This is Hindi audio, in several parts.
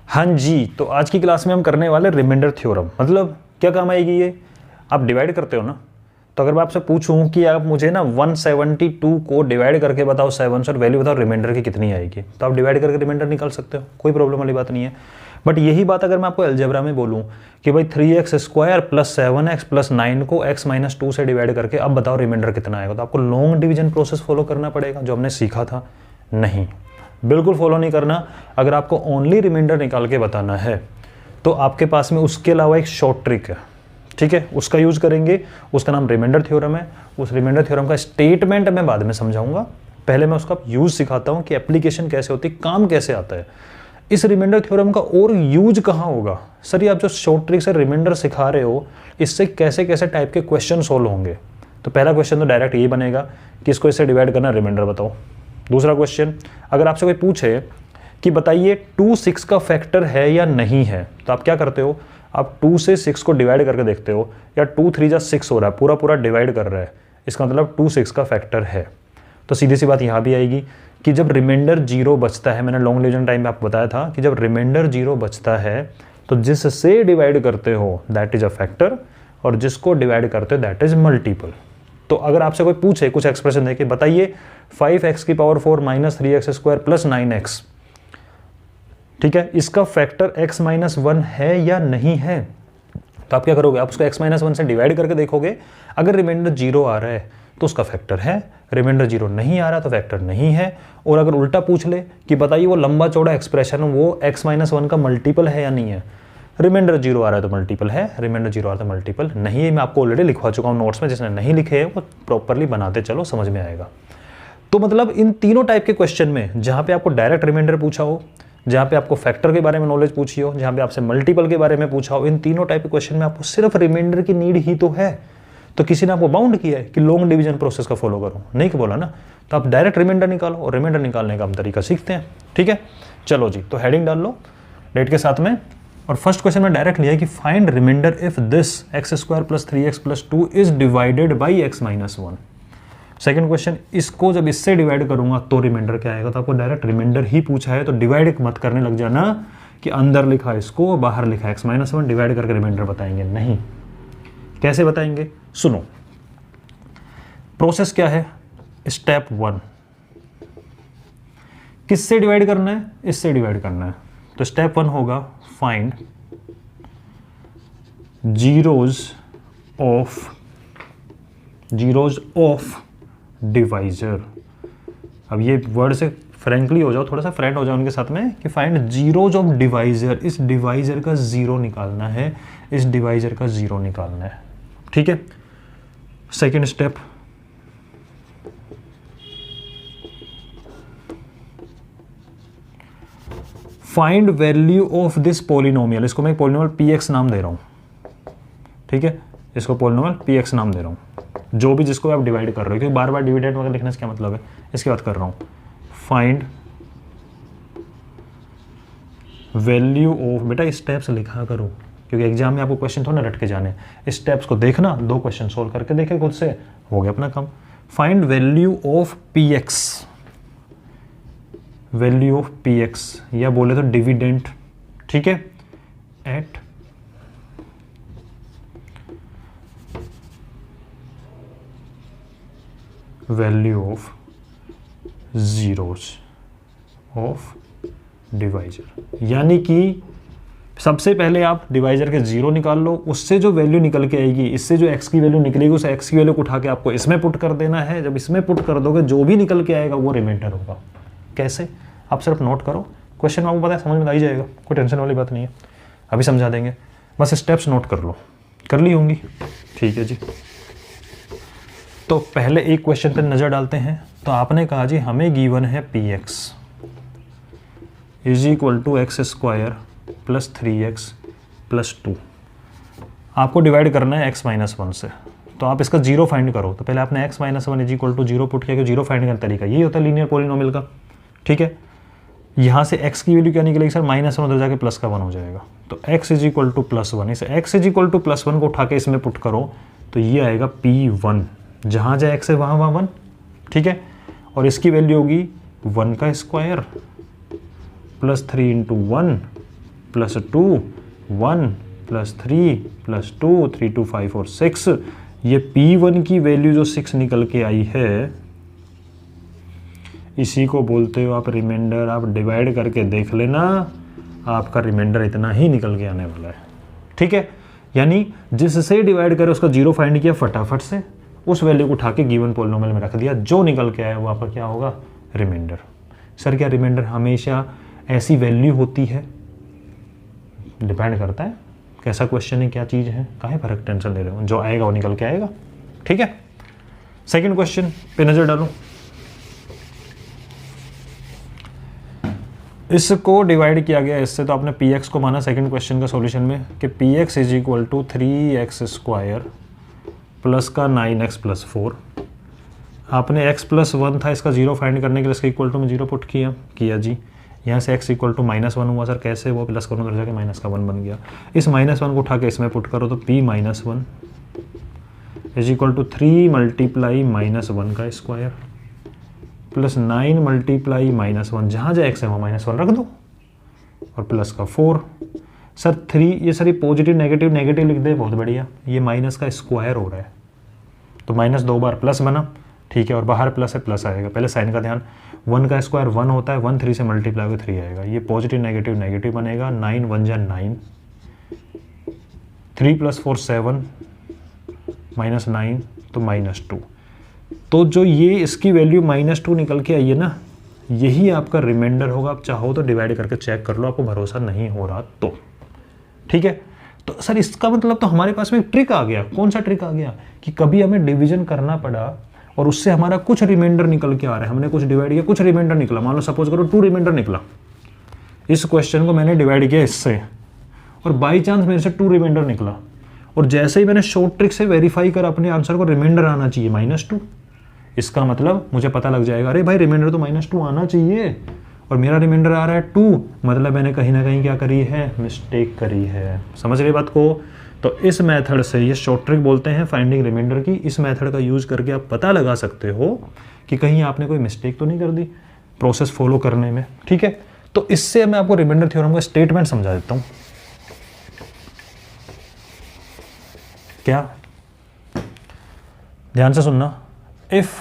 हाँ जी, तो आज की क्लास में हम करने वाले रिमाइंडर थ्योरम। मतलब क्या काम आएगी ये? आप डिवाइड करते हो ना, तो अगर मैं आपसे पूछूं कि आप मुझे ना 172 को डिवाइड करके बताओ 7 से और वैल्यू बताओ रिमाइंडर की कितनी आएगी, तो आप डिवाइड करके रिमाइंडर निकाल सकते हो, कोई प्रॉब्लम वाली बात नहीं है। बट यही बात अगर मैं आपको अलजेब्रा में बोलूं कि भाई 3x² प्लस 7x प्लस 9 को x-2 से डिवाइड करके अब बताओ रिमाइंडर कितना आएगा, तो आपको लॉन्ग डिवीजन प्रोसेस फॉलो करना पड़ेगा जो हमने सीखा था। नहीं, बिल्कुल फॉलो नहीं करना। अगर आपको ओनली रिमाइंडर निकाल के बताना है तो आपके पास में उसके अलावा एक शॉर्ट ट्रिक है, ठीक है, उसका यूज करेंगे। उसका नाम रिमाइंडर थ्योरम है। उस रिमाइंडर थ्योरम का स्टेटमेंट मैं बाद में समझाऊंगा, पहले मैं उसका यूज सिखाता हूं कि एप्लीकेशन कैसे होती है, काम कैसे आता है। इस रिमाइंडर थ्योरम का और यूज कहाँ होगा? सर ये आप जो शॉर्ट ट्रिक से रिमाइंडर सिखा रहे हो, इससे कैसे कैसे टाइप के क्वेश्चन सोल्व होंगे? तो पहला क्वेश्चन तो डायरेक्ट ये बनेगा कि इसको इससे डिवाइड करना, रिमाइंडर बताओ। दूसरा क्वेश्चन, अगर आपसे कोई पूछे कि बताइए 2 6 का फैक्टर है या नहीं है, तो आप क्या करते हो? आप 2 से 6 को डिवाइड करके देखते हो, या 2 3 जा 6 हो रहा है, पूरा पूरा डिवाइड कर रहा है, इसका मतलब 2 6 का फैक्टर है। तो सीधी सी बात यहाँ भी आएगी कि जब रिमाइंडर 0 बचता है, मैंने लॉन्ग डिवीजन टाइम में आपको बताया था कि जब रिमाइंडर 0 बचता है तो जिससे डिवाइड करते हो दैट इज अ फैक्टर, और जिसको डिवाइड करते हो दैट इज मल्टीपल। तो अगर आपसे कोई पूछे कुछ एक्सप्रेशन देके बताइए 5x⁴ minus 3x² plus 9x, ठीक है, इसका फैक्टर x-1 है या नहीं है, तो आप क्या करोगे? आप उसको x-1 से डिवाइड करके देखोगे। अगर रिमाइंडर 0 आ रहा है तो उसका फैक्टर है, रिमाइंडर 0 नहीं आ रहा तो फैक्टर नहीं है। और अगर उल्टा पूछ ले कि बताइए वो लंबा चौड़ा एक्सप्रेशन वो x-1 का मल्टीपल है या नहीं है, रिमाइंडर 0 आ रहा है तो मल्टीपल है, रिमाइंडर 0 आ रहा है तो मल्टीपल नहीं है। मैं आपको ऑलरेडी लिखवा चुका हूँ नोट्स में, जिसने नहीं लिखे है वो प्रॉपरली बनाते चलो, समझ में आएगा। तो मतलब इन तीनों टाइप के क्वेश्चन में, जहाँ पे आपको डायरेक्ट रिमाइंडर पूछा हो, जहाँ पे आपको फैक्टर के बारे में नॉलेज पूछी हो, जहाँ पे आपसे मल्टीपल के बारे में पूछा हो, इन तीनों टाइप के क्वेश्चन में आपको सिर्फ रिमाइंडर की नीड ही तो है। तो किसी ने आपको बाउंड किया है कि लॉन्ग डिवीजन प्रोसेस का फॉलो करो, नहीं बोला ना, तो आप डायरेक्ट रिमाइंडर निकालो, और रिमाइंडर निकालने का हम तरीका सीखते हैं, ठीक है। चलो जी, तो हेडिंग डाल लो डेट के साथ में। और फर्स्ट क्वेश्चन में डायरेक्ट लिया है कि find reminder if this x² plus 3x plus 2 is divided by x-1। Second question, इसको जब इससे डिवाइड करूंगा तो रिमाइंडर क्या आएगा? तो आपको डायरेक्ट रिमाइंडर ही पूछा है, तो डिवाइड मत करने लग जाना कि अंदर लिखा इसको बाहर लिखा x-1, डिवाइड करके रिमाइंडर बताएंगे। नहीं, कैसे बताएंगे? सुनो, प्रोसेस क्या है। स्टेप 1, किससे डिवाइड करना है? इससे डिवाइड करना है। तो स्टेप 1 होगा फाइंड जीरोज ऑफ डिवाइजर। अब ये वर्ड से फ्रेंकली हो जाओ, थोड़ा सा फ्रेंड हो जाओ उनके साथ में, कि फाइंड जीरोज ऑफ डिवाइजर। इस डिवाइजर का जीरो निकालना है, इस डिवाइजर का जीरो निकालना है, ठीक है। Second step, find value of this polynomial. इसको मैं पॉलिनोमियल px नाम दे रहा हूं, ठीक है, इसको पॉलिनोमियल px नाम दे रहा हूं, जो भी जिसको आप डिवाइड कर रहे हो, क्योंकि बार बार डिविडेंड वगैरह लिखने से क्या मतलब है, इसकी बात कर रहा हूं। फाइंड वैल्यू ऑफ, बेटा स्टेप्स लिखा करो, क्योंकि एग्जाम में आपको क्वेश्चन थोड़ा रट के जाने, स्टेप्स को देखना, 2 क्वेश्चन सोल्व करके देखे खुद से, हो गया अपना काम। Find value of px, value of px, या बोले तो डिविडेंड, ठीक है, at value of zeros of divisor. यानी कि सबसे पहले आप डिवाइजर के जीरो निकाल लो, उससे जो वैल्यू निकल के आएगी, इससे जो x की वैल्यू निकलेगी, उस x की वैल्यू को उठा के आपको इसमें पुट कर देना है। जब इसमें पुट कर दोगे, जो भी निकल के आएगा वो रिमाइंडर होगा। कैसे? आप सिर्फ नोट करो, क्वेश्चन आपको पता है, समझ में आ ही जाएगा, कोई टेंशन वाली बात नहीं है, अभी समझा देंगे, बस स्टेप्स नोट कर लो। कर ली होंगी, ठीक है जी। तो पहले एक क्वेश्चन पर नज़र डालते हैं। तो आपने कहा जी हमें गिवन है px is equal to x² plus 3x plus 2, आपको डिवाइड करना है x-1 से। तो आप इसका जीरो फाइंड करो। तो पहले आपने x-1 is equal to 0 put किया, जीरो फाइंड करने का तरीका यही होता है लीनियर पॉलिनोमियल का, ठीक है। यहाँ से x की वैल्यू क्या निकलेगी सर? -1 उधर जाके प्लस का 1 हो जाएगा। तो x इज इक्वल टू +1, इसे x इज इक्वल टू +1 को उठा के इसमें पुट करो, तो ये आएगा p1, जहाँ जाए x है वहाँ 1, ठीक है। और इसकी वैल्यू होगी 1 का स्क्वायर प्लस 3 × 1 +2 1 +3 +2 3 2 5 और 6। ये P1 की वैल्यू जो 6 निकल के आई है इसी को बोलते हो आप रिमाइंडर। आप डिवाइड करके देख लेना, आपका रिमाइंडर इतना ही निकल के आने वाला है। ठीक है, यानी जिससे डिवाइड करे उसका जीरो फाइंड किया, फटाफट से उस वैल्यू को उठा के गिवन पॉलिनोमियल में रख दिया, जो निकल के आया वो आपका क्या होगा, रिमाइंडर। सर क्या रिमाइंडर हमेशा ऐसी वैल्यू होती है? डिपेंड करता है कैसा क्वेश्चन है, क्या चीज़ है, काहे फर्क टेंशन ले रहे हो, जो आएगा वो निकल के आएगा। ठीक है, सेकंड क्वेश्चन पे नजर डालो। इसको डिवाइड किया गया इससे, तो आपने px को माना सेकंड क्वेश्चन का सॉल्यूशन में कि px is equal to 3x² plus का 9x + 4। आपने x + 1 था, इसका जीरो फाइंड करने के लिए इसका इक्वल टू में जीरो पुट किया जी। यहाँ से x इक्वल टू -1 हुआ। सर कैसे? वो प्लस करूँ तो जाके माइनस का 1 बन गया। इस -1 को उठा के इसमें पुट करो तो p - 1 is equal to 3 multiply -1 का स्क्वायर प्लस 9 मल्टीप्लाई -1, जहाँ जहाँ x है वहाँ -1 रख दो, और प्लस का 4। सर 3, ये सर ये पॉजिटिव नेगेटिव नेगेटिव लिख दे, बहुत बढ़िया। ये माइनस का स्क्वायर हो रहा है तो माइनस 2 बार प्लस बना, ठीक है, और बाहर प्लस है, प्लस आएगा। पहले साइन का ध्यान, 1 का स्क्वायर 1 होता है, 1 3 से मल्टीप्लाई होकर 3 आएगा। ये पॉजिटिव नेगेटिव नेगेटिव बनेगा, 9 1 जा 9, 3 + 4 7 -9 तो -2। तो जो ये इसकी वैल्यू -2 निकल के आई है ना, यही आपका रिमाइंडर होगा। आप चाहो तो डिवाइड करके चेक कर लो, आपको भरोसा नहीं हो रहा तो। ठीक है, तो सर इसका मतलब तो हमारे पास में एक ट्रिक आ गया। कौन सा ट्रिक आ गया? कि कभी हमें डिवीजन करना पड़ा और उससे हमारा कुछ रिमाइंडर निकल के आ रहा है। हमने कुछ डिवाइड किया, कुछ रिमाइंडर निकला। मान लो सपोज करो 2 रिमाइंडर निकला, इस क्वेश्चन को मैंने डिवाइड किया इससे, और बाई चांस मेरे से 2 रिमाइंडर निकला, और जैसे ही मैंने शॉर्ट ट्रिक से वेरीफाई कर अपने आंसर को रिमाइंडर आना चाहिए -2। इसका मतलब मुझे पता लग जाएगा, अरे भाई रिमाइंडर तो -2 आना चाहिए और मेरा रिमाइंडर आ रहा है 2, मतलब मैंने कहीं ना कहीं क्या करी है, मिस्टेक करी है। समझ रही बात को? तो इस मेथड से, ये शॉर्ट ट्रिक बोलते हैं फाइंडिंग रिमाइंडर की, इस मेथड का यूज करके आप पता लगा सकते हो कि कहीं आपने कोई मिस्टेक तो नहीं कर दी प्रोसेस फॉलो करने में। ठीक है, तो इससे मैं आपको रिमाइंडर थ्योरम का स्टेटमेंट समझा देता हूँ। क्या? ध्यान से सुनना। इफ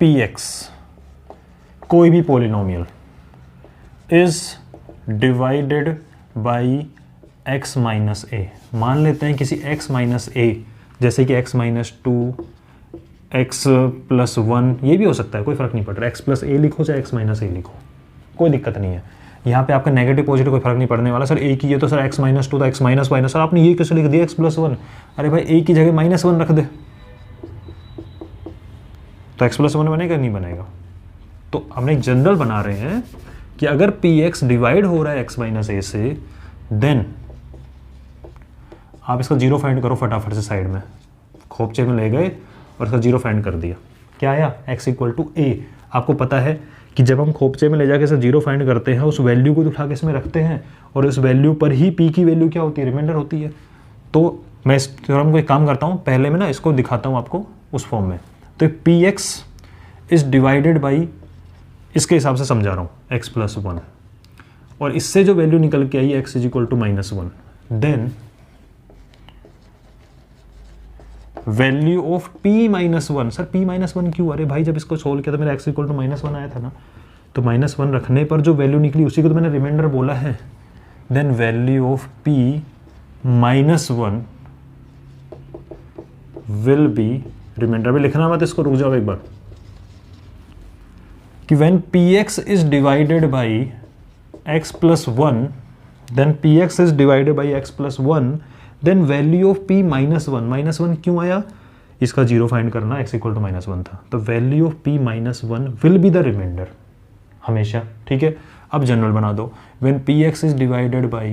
px कोई भी polynomial is divided by x - a, मान लेते हैं किसी x - a, जैसे कि x - 2 x + 1, ये भी हो सकता है, कोई फर्क नहीं पड़ रहा। x + a लिखो चाहे x - a लिखो, कोई दिक्कत नहीं है। यहाँ पे आपका नेगेटिव पॉजिटिव कोई फर्क नहीं पड़ने वाला। सर a की ये तो सर x - 2 था, x - y, सर आपने ये कैसे लिख दिया x + 1? अरे भाई a की जगह -1 रख दे तो x + 1 बनेगा नहीं बनेगा? तो हम एक जनरल बना रहे हैं कि अगर px डिवाइड हो रहा है x - a से, देन आप इसका जीरो फाइंड करो फटाफट से साइड में। खोपचे में ले गए और इसका जीरो फाइंड कर दिया, क्या आया? x = a। आपको पता है कि जब हम खोपचे में ले जाके इसे जीरो फाइंड करते हैं, उस वैल्यू को उठा के इसमें रखते हैं, और इस वैल्यू पर ही p की वैल्यू क्या होती है, रिमाइंडर होती है। तो मैं इस थ्योरम को एक काम करता हूँ, पहले मैं ना इसको दिखाता हूँ आपको उस फॉर्म में। तो px इज डिवाइडेड बाई, इसके हिसाब से समझा रहा हूँ, x + 1, और इससे जो वैल्यू निकल के आई x = -1, then value of p - 1। Sir p - 1 क्यों? अरे भाई जब इसको सोल्व किया तो मेरा x = -1 आया था ना, तो -1 रखने पर जो वैल्यू निकली उसी को तो मैंने रिमाइंडर बोला है। Then value of p - 1 will be, reminder भी लिखना मत, इसको रुक जाओ एक बार, कि when px is divided by x + 1, then px is divided by x + 1, then value of p - 1 -1 क्यों आया? इसका जीरो फाइंड करना, x = -1 था, तो value of p - 1 will be the reminder हमेशा। ठीक है, अब जनरल बना दो, when px is divided by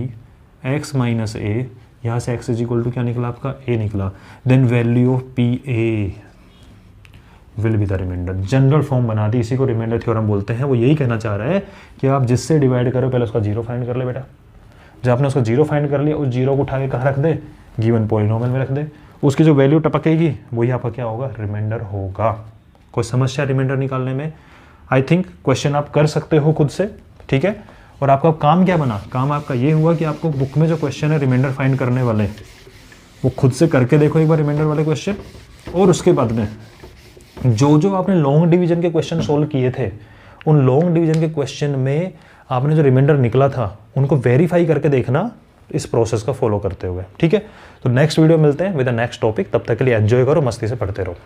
x - a, यहाँ से x = क्या निकला आपका, a निकला, then value of pa will be the reminder. General form बना दी, इसी को रिमाइंडर थ्योरम बोलते हैं। वो यही कहना चाह रहा है कि आप जिससे डिवाइड करो पहले उसका जीरो फाइंड कर ले बेटा। जब आपने उसका जीरो फाइंड कर लिया, उस जीरो को उठा के कहाँ रख दे, गिवन पॉलिनोमियल में रख दे, उसकी जो वैल्यू टपकेगी वही आपका क्या होगा, रिमाइंडर होगा। कोई समस्या रिमाइंडर निकालने में? आई थिंक क्वेश्चन आप कर सकते हो खुद से। ठीक है, और आपका काम क्या बना, काम आपका ये हुआ कि आपको बुक में जो क्वेश्चन है रिमाइंडर फाइंड करने वाले, वो खुद से करके देखो एक बार रिमाइंडर वाले क्वेश्चन, और उसके बाद में जो जो आपने लॉन्ग डिवीजन के क्वेश्चन सोल्व किए थे, उन लॉन्ग डिवीजन के क्वेश्चन में आपने जो रिमाइंडर निकला था उनको वेरीफाई करके देखना इस प्रोसेस का फॉलो करते हुए। ठीक है, तो नेक्स्ट वीडियो मिलते हैं विद द नेक्स्ट टॉपिक। तब तक के लिए एंजॉय करो, मस्ती से पढ़ते रहो।